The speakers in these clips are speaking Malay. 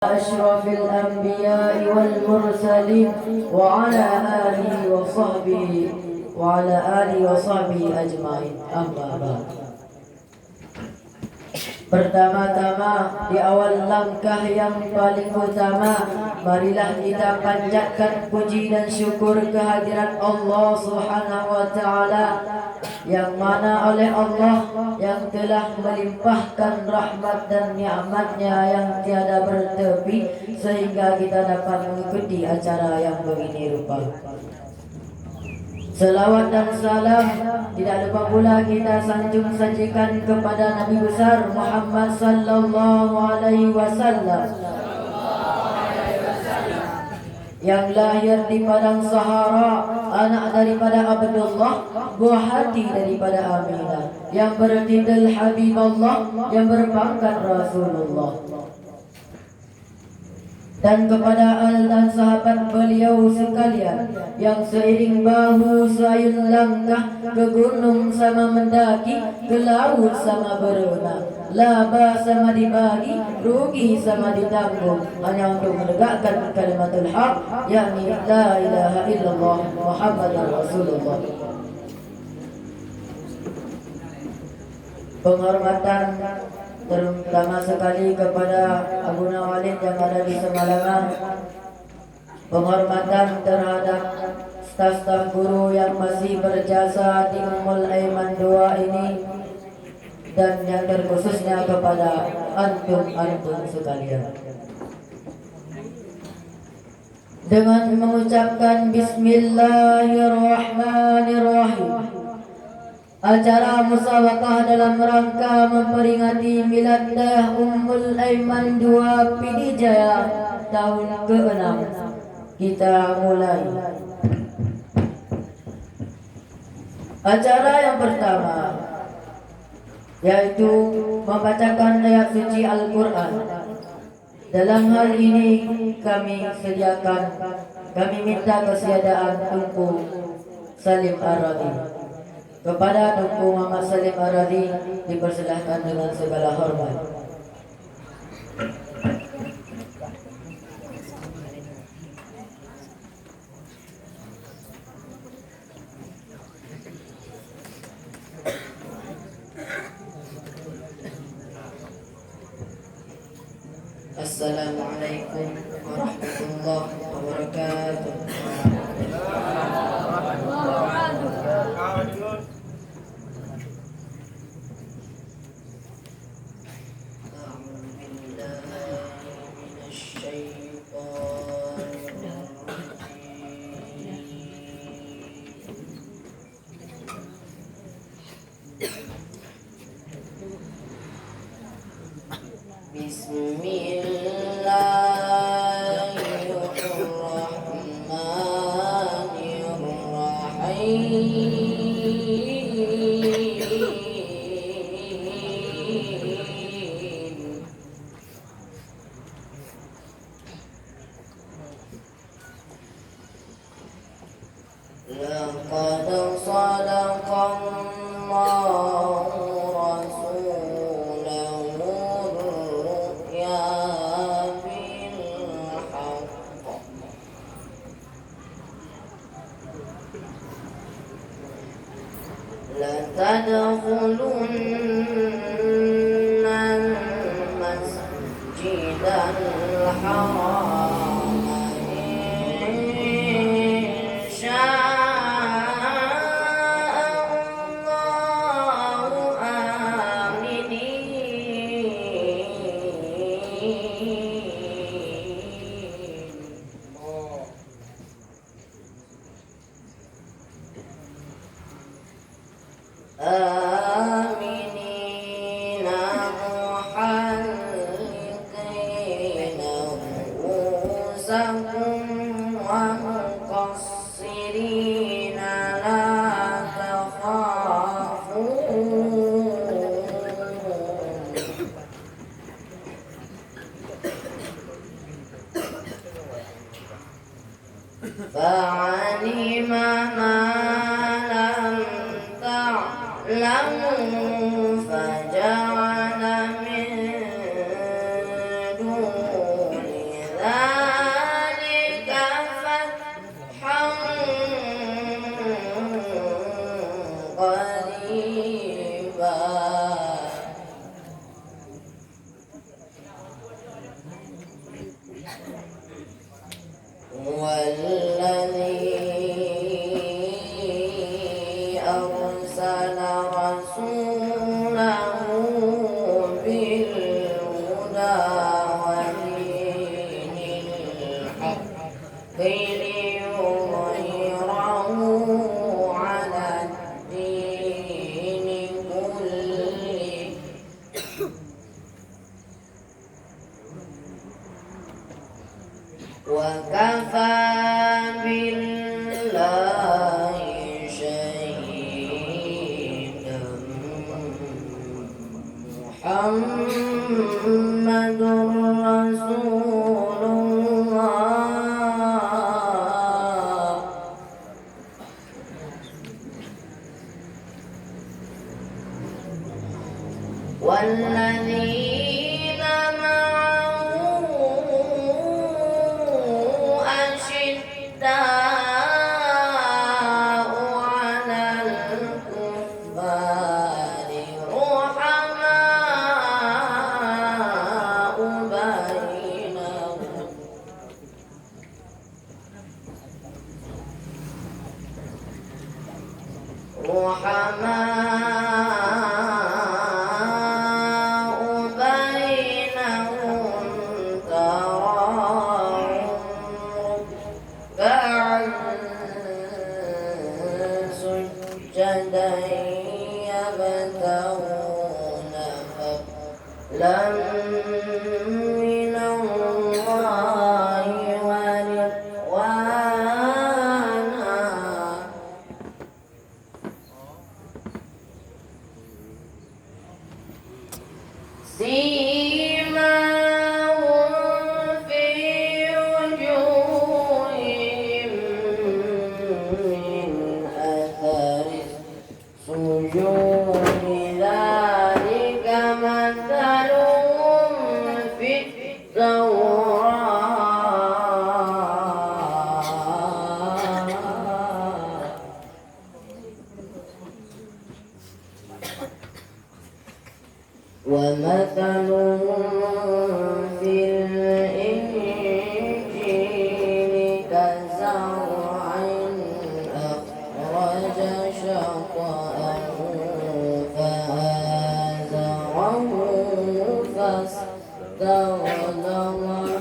أشرف الأنبياء والمرسلين وعلى آله وصحبه أجمعين. أما بعد. Pertama-tama di awal langkah yang paling utama, marilah kita panjatkan puji dan syukur kehadirat Allah Subhanahu wa taala, yang mana oleh Allah yang telah melimpahkan rahmat dan nikmat-Nya yang tiada bertepi sehingga kita dapat mengikuti acara yang begini rupa. Selawat dan salam tidak lupa pula kita sanjung sajikan kepada Nabi besar Muhammad sallallahu alaihi wasallam yang lahir di padang Sahara, anak daripada Abdullah, buah hati daripada Aminah, yang bertitel Habibullah, yang berpangkat Rasulullah. Dan kepada al dan sahabat beliau sekalian yang seiring bahu sayun langkah, ke gunung sama mendaki, ke laut sama berenang, laba sama dibagi, rugi sama ditanggung, hanya untuk menegakkan kalimatul haq, yakni la ilaha illallah Muhammadar Rasulullah. Penghormatan terutama sekali kepada Abu Nawalid yang ada di Semalangan. Penghormatan terhadap staf-staf guru yang masih berjasa di Ummul Aiman 2 ini, dan yang terkhususnya kepada antum sekalian. Dengan mengucapkan Bismillahirrahmanirrahim, acara musabaqah dalam rangka memperingati miladah Ummul Aiman 2 Pidijaya tahun ke-6 kita mulai. Acara yang pertama yaitu membacakan ayat suci Al-Quran. Dalam hal ini kami minta kesiadaan Tunku Salim Ar-Radhi. Kepada Tunku Muhammad Salim Ar-Radhi dipersilahkan dengan segala hormat. Assalamualaikum warahmatullahi wabarakatuh. فجعل من دون هو الذي أرسل رسوله بالهدى ودين الحق ليظهره على الدين كله وكفى بالله شهيدا محمد رسول الله والذين معه أشداء على الكفار رحماء بينهم تراهم ركعا سجدا يبتغون فضلا من الله ورضوانا سيماهم في وجوههم من أثر السجود ذلك مثلهم في التوراة ومثلهم في الإنجيل كزرع أخرج شطأه فآزره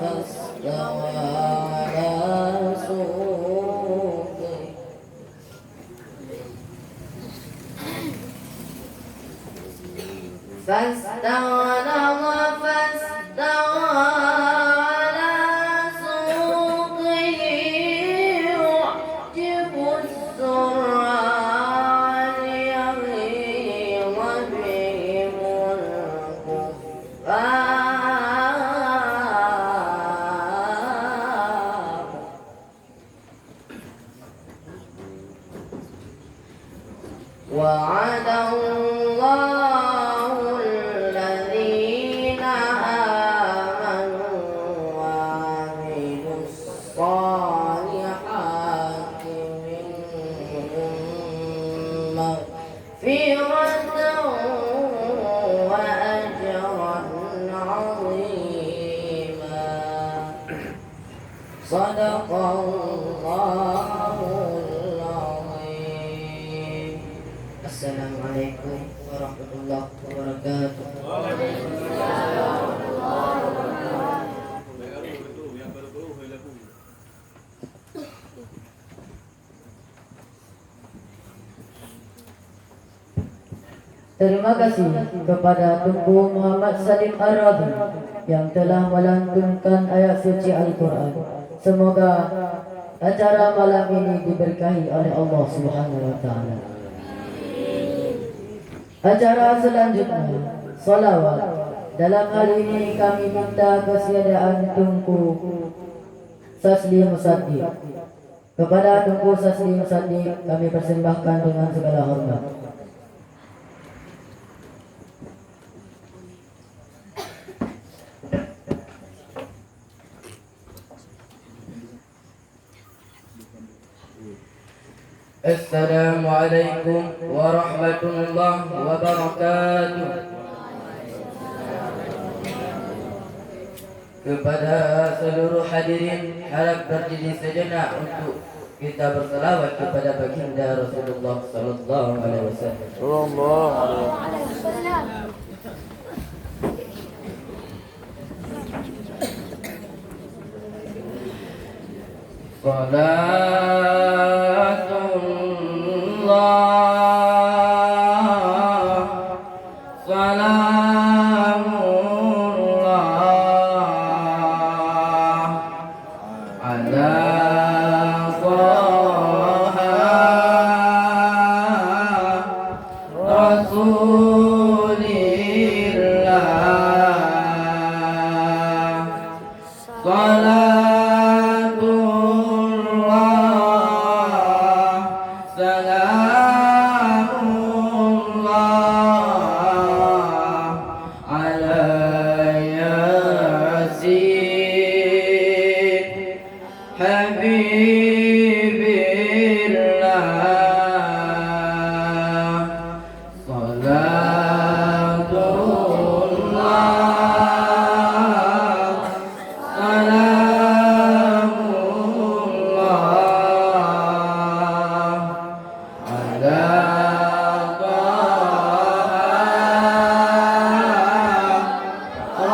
فاستوى على سوقه فاستغلظ فاستوى على سوقه يعجب الزراع ليغيظ بهم الكفار وعد الله الذين آمنوا وعملوا الصالحات منهم مغفرة وأجرا عظيما صدق الله العظيم. Assalamualaikum warahmatullahi wabarakatuh. Terima kasih kepada Tunku Muhammad Salim Ar-Rabi yang telah melantunkan ayat suci Al-Quran. Semoga acara malam ini diberkahi oleh Allah Subhanahu wa taala. Acara selanjutnya salawat. Dalam hal ini kami minta kesediaan Tunku Sasli Musaddiq. Kepada Tunku Sasli Musaddiq kami persembahkan dengan segala hormat. Assalamualaikum warahmatullahi wabarakatuh. Kepada seluruh hadirin, harap berdiri sejenak untuk kita berselawat kepada baginda Rasulullah sallallahu alaihi wasallam. Salatullah salamullah ala Taha Rasulillah. Salatullah salamullah ala Yasin Habibillah. Salatullah salamullah ala Taha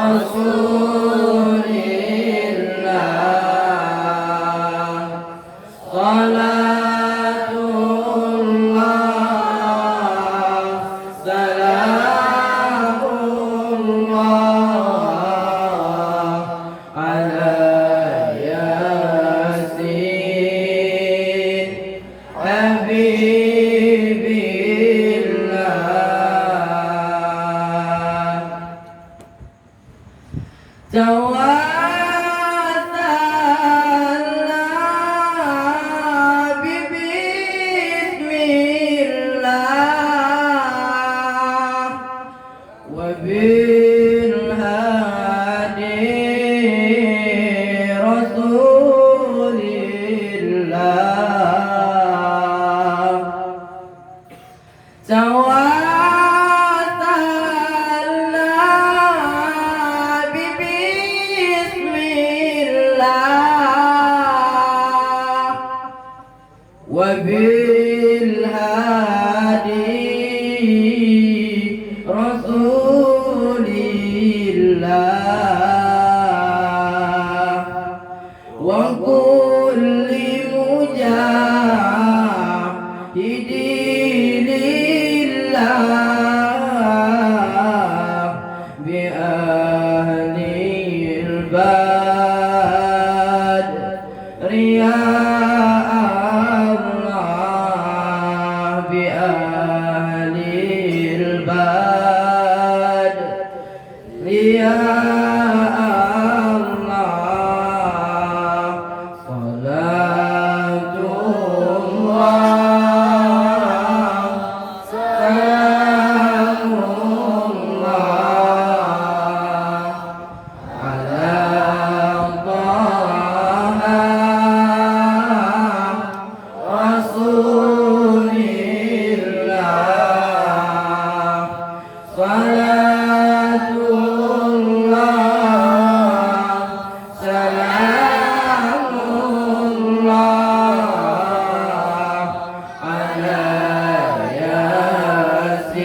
Rasulillah. Salatullah salamullah ala Yasin Habibillah. Tawassalna bismillah wa bil hadi Rasulillah. Tawassalna bismillah wa bil hadi Rasulillah wa kulli mujahidin lillah bi ahlil badri ya Allah, bi ahlil badri ya Allah. Salatullah salamullah ala Taha Rasulillah. Salatullah salamullah ala Yasin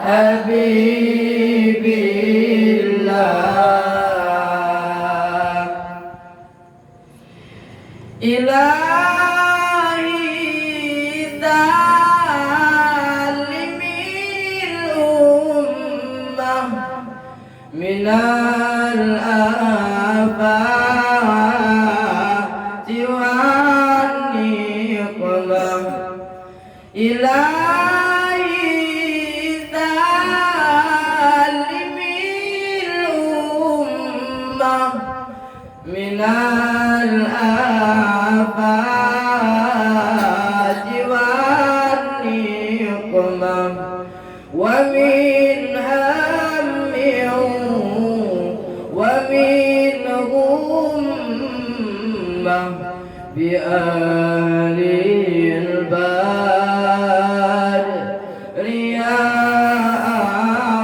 Habibillah. Ilahi zalimil ummah minal afati wan niqmah. Ilahi zalimil ummah minal afati wan niqmah wa min hammin wa min ghummah bi ahlil badri ya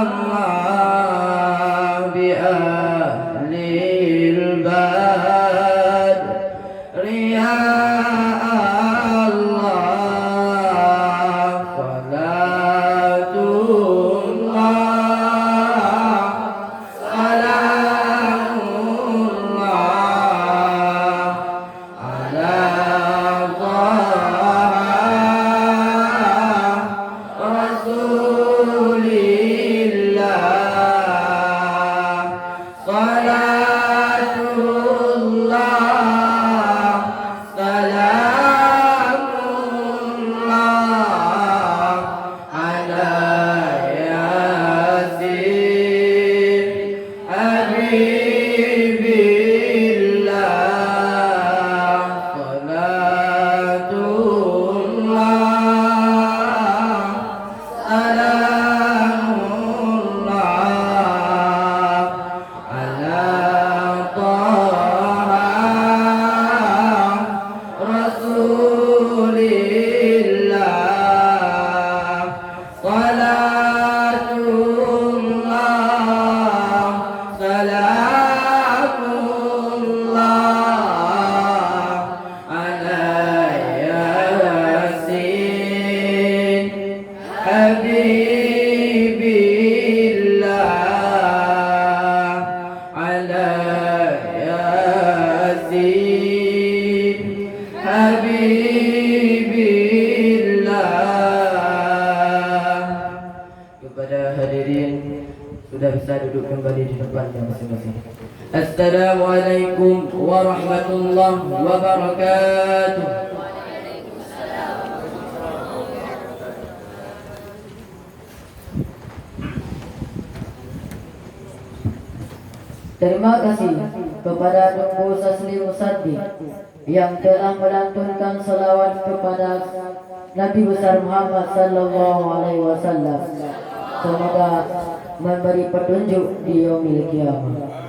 Allah, bi البدر يا الله صلاة الله سلام الله على طه رسول الله صلاة الله سلام الله على ياسين حبيب الله صلاة الله سلام الله على طه رسول الله صلاة الله سلام الله على ياسين حبيب الله على ياسين حبيب الله. Kepada hadirin sudah bisa duduk kembali di tempatnya masing-masing. Assalamualaikum warahmatullahi wabarakatuh. Terima kasih kepada Nunggu Sasli Musaddi yang telah melantunkan salawat kepada Nabi besar Muhammad sallallahu alaihi wasallam. Semoga memberi petunjuk di yaumil qiyamah.